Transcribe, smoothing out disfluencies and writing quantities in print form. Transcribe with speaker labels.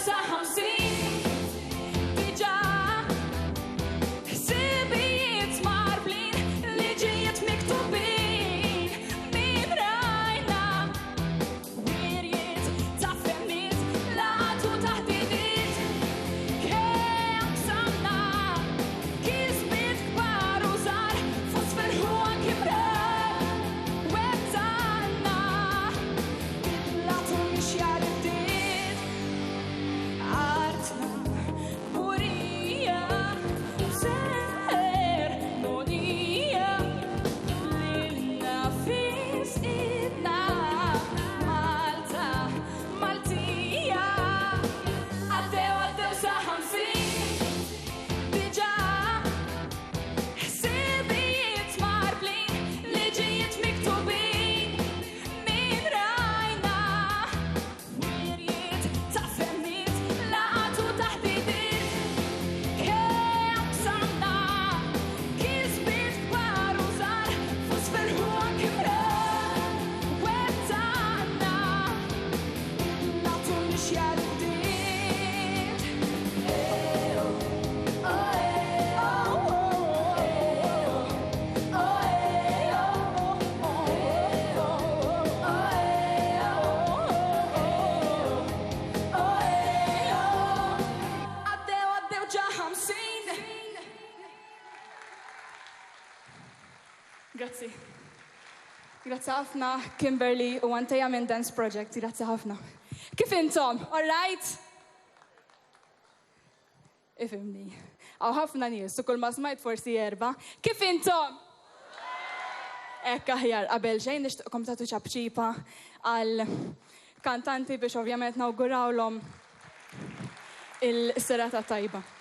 Speaker 1: sa 50 diġà ħsibijiet marbblin liġijiet miktubin min rajna wirjiet ta' femmiet laqatu taħdidiet kemm samna kisbiet kbar u żgħar fost ferħu anki mrar wettaqna bidlatu mixja riddiet artna kburija sermonija lilna fis idna Malta Maltija għaddew sa 50 diġà ħsibijiet marbblin liġijiet miktubin min rajna wirjiet ta' femmiet laqatu taħdidiet kemm samna kisbiet kbar u żgħar fost ferħu anki mrar wettaqna bidlatu mixja riddiet għaddew ġa 50. Grazzi. Grazzi ħafna Kimberly u Anteja minn Dance Project. Grazzi ħafna. Kif intom? All right? Ifimni. Għaw ħafna nies u kull ma smajt forsi erba'. Kif intom? Ekk aħjar qabel xejn nixtieqkom tagħtu ċabċipa għal kantanti biex ovvjament nawgurawlhom il-serata tajba.